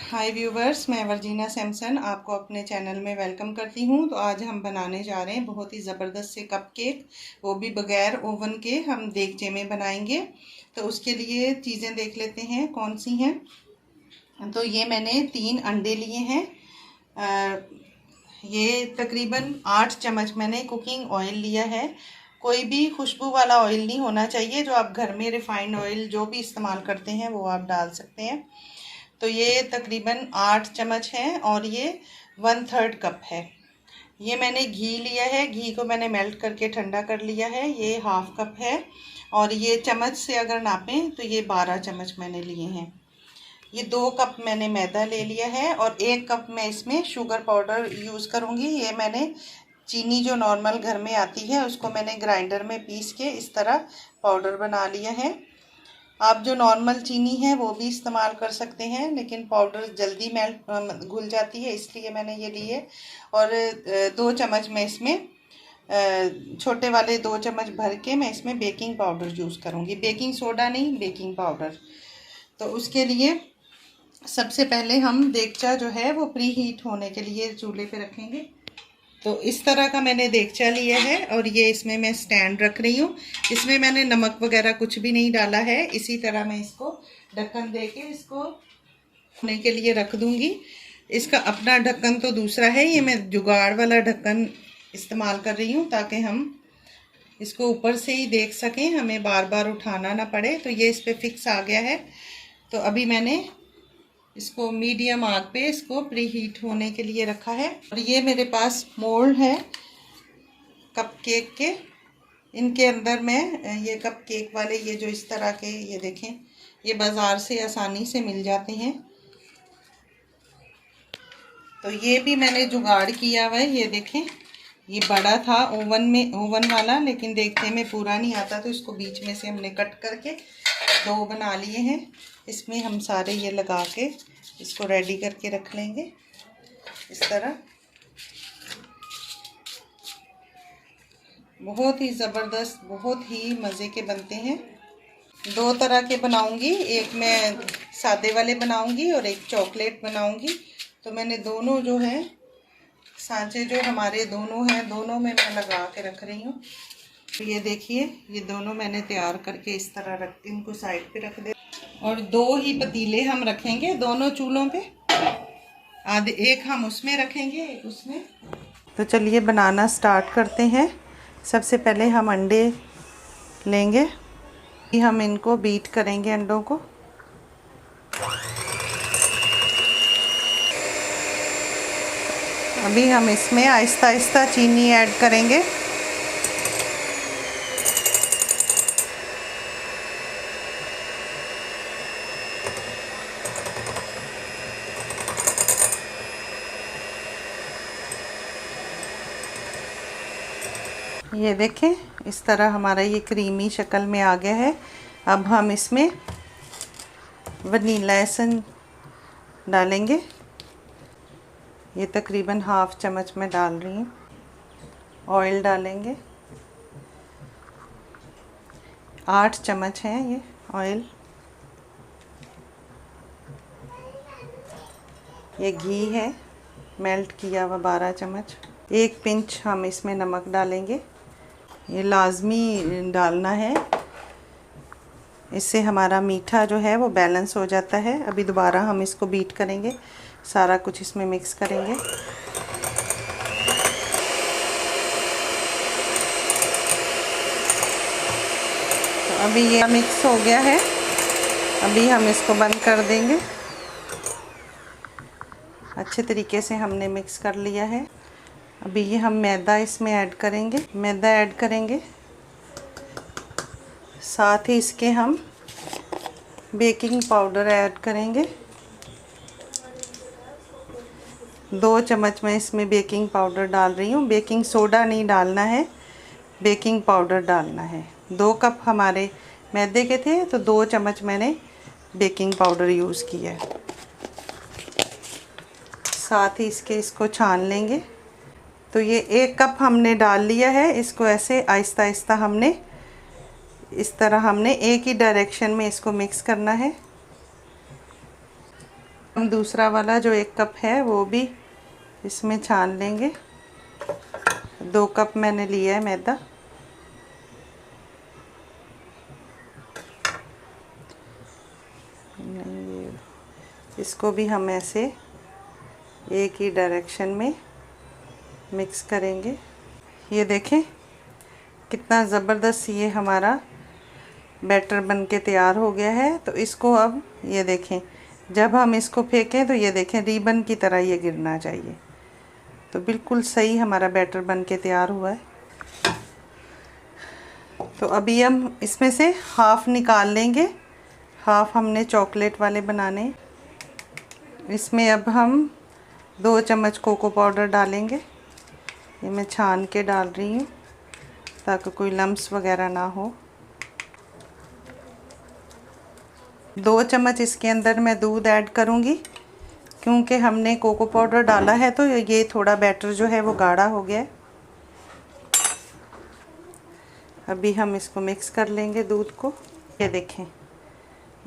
हाय viewers, मैं Virginia Samson आपको अपने चैनल में वेलकम करती हूँ। तो आज हम बनाने जा रहे हैं बहुत ही ज़बरदस्त से कपकेक, वो भी बगैर ओवन के हम देगचे में बनाएंगे। तो उसके लिए चीज़ें देख लेते हैं कौन सी हैं। तो ये मैंने 3 अंडे लिए हैं। ये तकरीबन 8 चम्मच मैंने कुकिंग ऑयल लिया है। कोई भी खुशबू वाला ऑयल नहीं होना चाहिए, जो आप घर में रिफाइंड ऑयल जो भी इस्तेमाल करते हैं वो आप डाल सकते हैं। तो ये तकरीबन 8 चम्मच हैं और ये 1/3 कप है। ये मैंने घी लिया है, घी को मैंने मेल्ट करके ठंडा कर लिया है, ये 1/2 कप है। और ये चम्मच से अगर नापें तो ये 12 चम्मच मैंने लिए हैं। ये 2 कप मैंने मैदा ले लिया है और 1 कप मैं इसमें शुगर पाउडर यूज़ करूँगी। ये मैंने चीनी जो नॉर्मल घर में आती है उसको मैंने ग्राइंडर में पीस के इस तरह पाउडर बना लिया है। आप जो नॉर्मल चीनी है वो भी इस्तेमाल कर सकते हैं, लेकिन पाउडर जल्दी घुल जाती है, इसलिए मैंने ये ली है। और 2 चम्मच मैं इसमें छोटे वाले 2 चम्मच भर के मैं इसमें बेकिंग पाउडर यूज़ करूँगी, बेकिंग सोडा नहीं, बेकिंग पाउडर। तो उसके लिए सबसे पहले हम देगचा जो है वो प्री हीट होने के लिए चूल्हे पे रखेंगे। तो इस तरह का मैंने देगचा लिया है और ये इसमें मैं स्टैंड रख रही हूँ। इसमें मैंने नमक वगैरह कुछ भी नहीं डाला है। इसी तरह मैं इसको ढक्कन दे के इसको होने के लिए रख दूँगी। इसका अपना ढक्कन तो दूसरा है, ये मैं जुगाड़ वाला ढक्कन इस्तेमाल कर रही हूँ ताकि हम इसको ऊपर से ही देख सकें, हमें बार बार उठाना ना पड़े। तो ये इस पर फिक्स आ गया है। तो अभी मैंने इसको मीडियम आग पे इसको प्री हीट होने के लिए रखा है। और ये मेरे पास मोल्ड है कपकेक के, इनके अंदर मैं ये कपकेक वाले ये जो इस तरह के, ये देखें, ये बाज़ार से आसानी से मिल जाते हैं। तो ये भी मैंने जुगाड़ किया हुआ है। ये देखें, ये बड़ा था ओवन वाला, लेकिन देखने में पूरा नहीं आता, तो इसको बीच में से हमने कट करके 2 बना लिए हैं। इसमें हम सारे ये लगा के इसको रेडी करके रख लेंगे इस तरह। बहुत ही ज़बरदस्त, बहुत ही मज़े के बनते हैं। 2 तरह के बनाऊंगी, एक मैं सादे वाले बनाऊंगी और एक चॉकलेट बनाऊंगी। तो मैंने दोनों जो है सांचे जो हमारे दोनों हैं, दोनों में मैं लगा के रख रही हूँ। तो ये देखिए, ये दोनों मैंने तैयार करके इस तरह रख, इनको साइड पे रख दे। और 2 ही पतीले हम रखेंगे दोनों चूल्हों पे, आधे एक हम उसमें रखेंगे, एक उसमें। तो चलिए बनाना स्टार्ट करते हैं। सबसे पहले हम अंडे लेंगे, हम इनको बीट करेंगे अंडों को। अभी हम इसमें आहिस्ता आहिस्ता चीनी ऐड करेंगे। ये देखें, इस तरह हमारा ये क्रीमी शक्ल में आ गया है। अब हम इसमें वनीला एसेंस डालेंगे। ये तकरीबन 1/2 चम्मच मैं डाल रही हूँ। ऑयल डालेंगे, 8 चम्मच है ये ऑयल। ये घी है मेल्ट किया हुआ 12 चम्मच। 1 पिंच हम इसमें नमक डालेंगे, ये लाजमी डालना है, इससे हमारा मीठा जो है वो बैलेंस हो जाता है। अभी दोबारा हम इसको बीट करेंगे, सारा कुछ इसमें मिक्स करेंगे। तो अभी ये मिक्स हो गया है, अभी हम इसको बंद कर देंगे। अच्छे तरीके से हमने मिक्स कर लिया है। अभी ये हम मैदा इसमें ऐड करेंगे, मैदा ऐड करेंगे, साथ ही इसके हम बेकिंग पाउडर ऐड करेंगे। 2 चम्मच मैं इसमें बेकिंग पाउडर डाल रही हूँ। बेकिंग सोडा नहीं डालना है, बेकिंग पाउडर डालना है। 2 कप हमारे मैदे के थे तो 2 चम्मच मैंने बेकिंग पाउडर यूज़ किया है। साथ ही इसको छान लेंगे। तो ये 1 कप हमने डाल लिया है, इसको ऐसे आहिस्ता आहिस्ता हमने इस तरह हमने एक ही डायरेक्शन में इसको मिक्स करना है। हम दूसरा वाला जो 1 कप है वो भी इसमें छान लेंगे। 2 कप मैंने लिया है मैदा। इसको भी हम ऐसे एक ही डायरेक्शन में मिक्स करेंगे। ये देखें कितना ज़बरदस्त ये हमारा बैटर बन के तैयार हो गया है। तो इसको अब ये देखें, जब हम इसको फेंकें तो ये देखें रिबन की तरह ये गिरना चाहिए। तो बिल्कुल सही हमारा बैटर बन के तैयार हुआ है। तो अभी हम इसमें से हाफ़ निकाल लेंगे। हाफ़ हमने चॉकलेट वाले बनाने। इसमें अब हम 2 चम्मच कोको पाउडर डालेंगे। ये मैं छान के डाल रही हूँ ताकि कोई लम्स वगैरह ना हो। 2 चम्मच इसके अंदर मैं दूध ऐड करूँगी क्योंकि हमने कोको पाउडर डाला है तो ये थोड़ा बैटर जो है वो गाढ़ा हो गया है। अभी हम इसको मिक्स कर लेंगे दूध को। ये देखें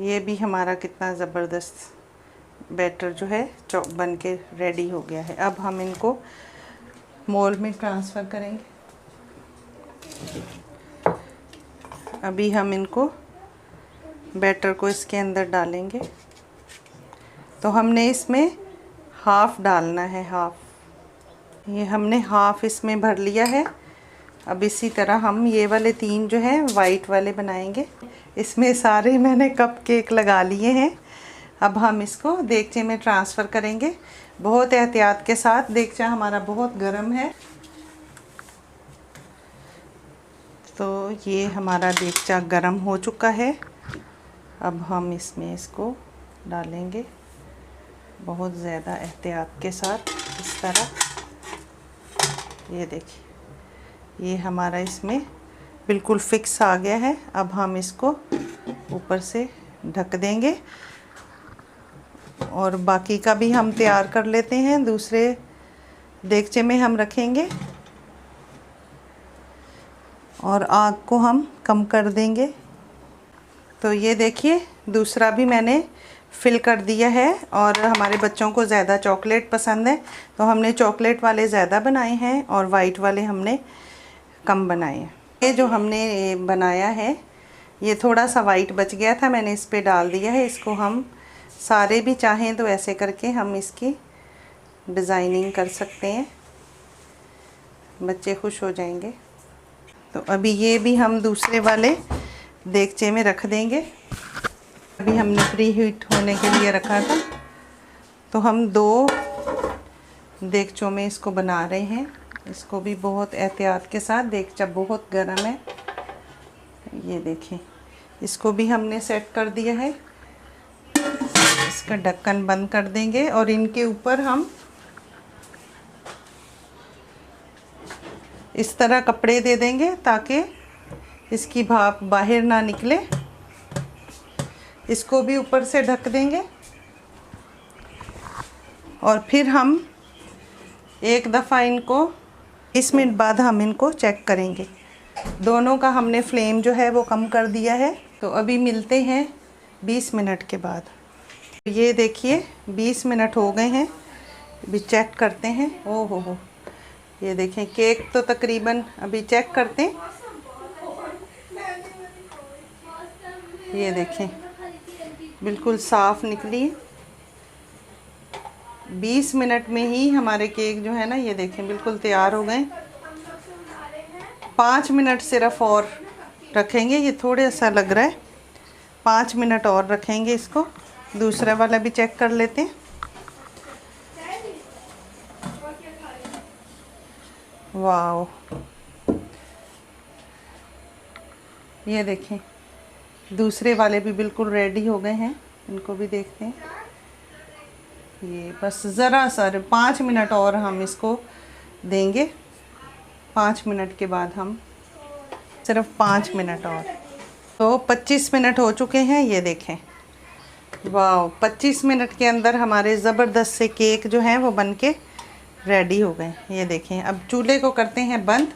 ये भी हमारा कितना ज़बरदस्त बैटर जो है बन के रेडी हो गया है। अब हम इनको मोल्ड में ट्रांसफ़र करेंगे। अभी हम इनको बैटर को इसके अंदर डालेंगे। तो हमने इसमें हाफ़ डालना है, हाफ़। ये हमने हाफ़ इसमें भर लिया है। अब इसी तरह हम ये वाले 3 जो हैं वाइट वाले बनाएंगे। इसमें सारे मैंने कप केक लगा लिए हैं। अब हम इसको देगचे में ट्रांसफ़र करेंगे बहुत एहतियात के साथ। देगचा हमारा बहुत गर्म है। तो ये हमारा देगचा गर्म हो चुका है। अब हम इसमें इसको डालेंगे बहुत ज़्यादा एहतियात के साथ इस तरह। ये देखिए ये हमारा इसमें बिल्कुल फिक्स आ गया है। अब हम इसको ऊपर से ढक देंगे और बाकी का भी हम तैयार कर लेते हैं। दूसरे देगचे में हम रखेंगे और आग को हम कम कर देंगे। तो ये देखिए दूसरा भी मैंने फिल कर दिया है। और हमारे बच्चों को ज़्यादा चॉकलेट पसंद है तो हमने चॉकलेट वाले ज़्यादा बनाए हैं और वाइट वाले हमने कम बनाए हैं। ये जो हमने बनाया है ये थोड़ा सा वाइट बच गया था, मैंने इस पे डाल दिया है। इसको हम सारे भी चाहें तो ऐसे करके हम इसकी डिज़ाइनिंग कर सकते हैं, बच्चे खुश हो जाएंगे। तो अभी ये भी हम दूसरे वाले देगचे में रख देंगे। अभी हमने प्री हीट होने के लिए रखा था तो हम 2 देगचों में इसको बना रहे हैं। इसको भी बहुत एहतियात के साथ, देगचा बहुत गर्म है। ये देखें इसको भी हमने सेट कर दिया है। इसका ढक्कन बंद कर देंगे और इनके ऊपर हम इस तरह कपड़े दे देंगे ताकि इसकी भाप बाहर ना निकले। इसको भी ऊपर से ढक देंगे और फिर हम एक दफ़ा इनको 20 मिनट बाद हम इनको चेक करेंगे। दोनों का हमने फ्लेम जो है वो कम कर दिया है। तो अभी मिलते हैं 20 मिनट के बाद। ये देखिए 20 मिनट हो गए हैं। अभी चेक करते हैं। ओ हो ये देखें केक तो तकरीबन, अभी चेक करते हैं। ये देखें बिल्कुल साफ़ निकली। 20 मिनट में ही हमारे केक जो है ना ये देखें बिल्कुल तैयार हो गए। 5 मिनट सिर्फ और रखेंगे। ये थोड़ा सा लग रहा है, 5 मिनट और रखेंगे इसको। दूसरा वाला भी चेक कर लेते हैं। वाओ ये देखें दूसरे वाले भी बिल्कुल रेडी हो गए हैं। इनको भी देखते हैं। ये बस ज़रा सा 5 मिनट और हम इसको देंगे। 5 मिनट के बाद हम सिर्फ 5 मिनट और। तो 25 मिनट हो चुके हैं। ये देखें वाह 25 मिनट के अंदर हमारे ज़बरदस्त से केक जो हैं वो बन के रेडी हो गए। ये देखें अब चूल्हे को करते हैं बंद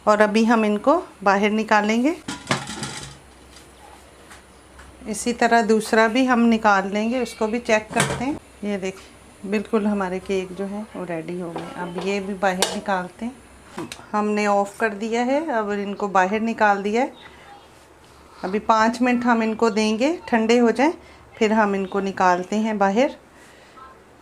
और अभी हम इनको बाहर निकालेंगे। इसी तरह दूसरा भी हम निकाल लेंगे, उसको भी चेक करते हैं। ये देखिए बिल्कुल हमारे केक जो है वो रेडी हो गए। अब ये भी बाहर निकालते हैं। हमने ऑफ़ कर दिया है, अब इनको बाहर निकाल दिया है। अभी 5 मिनट हम इनको देंगे ठंडे हो जाएं, फिर हम इनको निकालते हैं बाहर।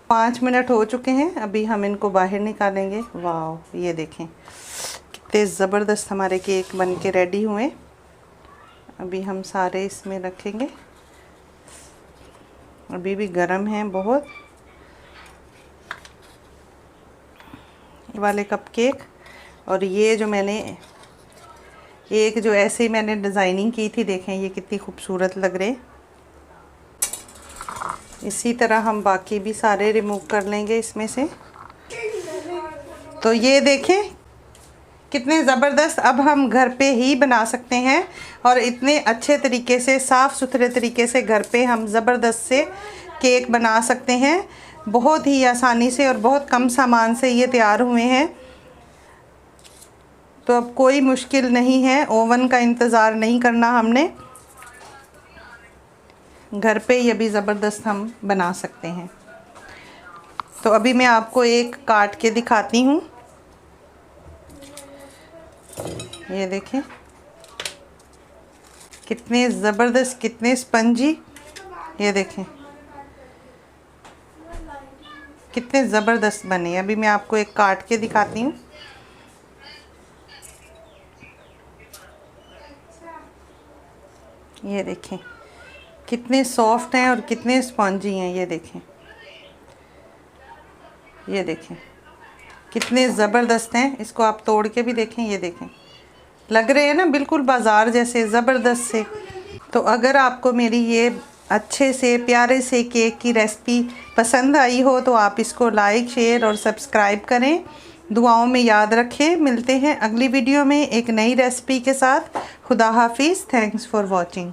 5 मिनट हो चुके हैं, अभी हम इनको बाहर निकालेंगे। वाह, ये देखें कितने ज़बरदस्त हमारे केक बन के रेडी हुए। अभी हम सारे इसमें रखेंगे, अभी भी गर्म हैं बहुत ये वाले कपकेक। और ये जो मैंने एक जो ऐसे मैंने डिज़ाइनिंग की थी, देखें ये कितनी खूबसूरत लग रहे। इसी तरह हम बाकी भी सारे रिमूव कर लेंगे इसमें से। तो ये देखें कितने ज़बरदस्त अब हम घर पे ही बना सकते हैं, और इतने अच्छे तरीके से साफ़ सुथरे तरीके से घर पे हम ज़बरदस्त से केक बना सकते हैं। बहुत ही आसानी से और बहुत कम सामान से ये तैयार हुए हैं। तो अब कोई मुश्किल नहीं है, ओवन का इंतज़ार नहीं करना हमने, घर पे ये भी ज़बरदस्त हम बना सकते हैं। तो अभी मैं आपको एक काट के दिखाती हूँ। ये देखें कितने ज़बरदस्त, कितने स्पंजी, ये देखें कितने ज़बरदस्त बने। अभी मैं आपको एक काट के दिखाती हूँ। ये देखें कितने सॉफ्ट हैं और कितने स्पंजी हैं। ये देखें, ये देखें कितने ज़बरदस्त हैं। इसको आप तोड़ के भी देखें, ये देखें लग रहे हैं ना बिल्कुल बाज़ार जैसे, ज़बरदस्त से। तो अगर आपको मेरी ये अच्छे से प्यारे से केक की रेसिपी पसंद आई हो तो आप इसको लाइक, शेयर और सब्सक्राइब करें। दुआओं में याद रखें। मिलते हैं अगली वीडियो में एक नई रेसिपी के साथ। खुदा हाफिज़। Thanks for watching.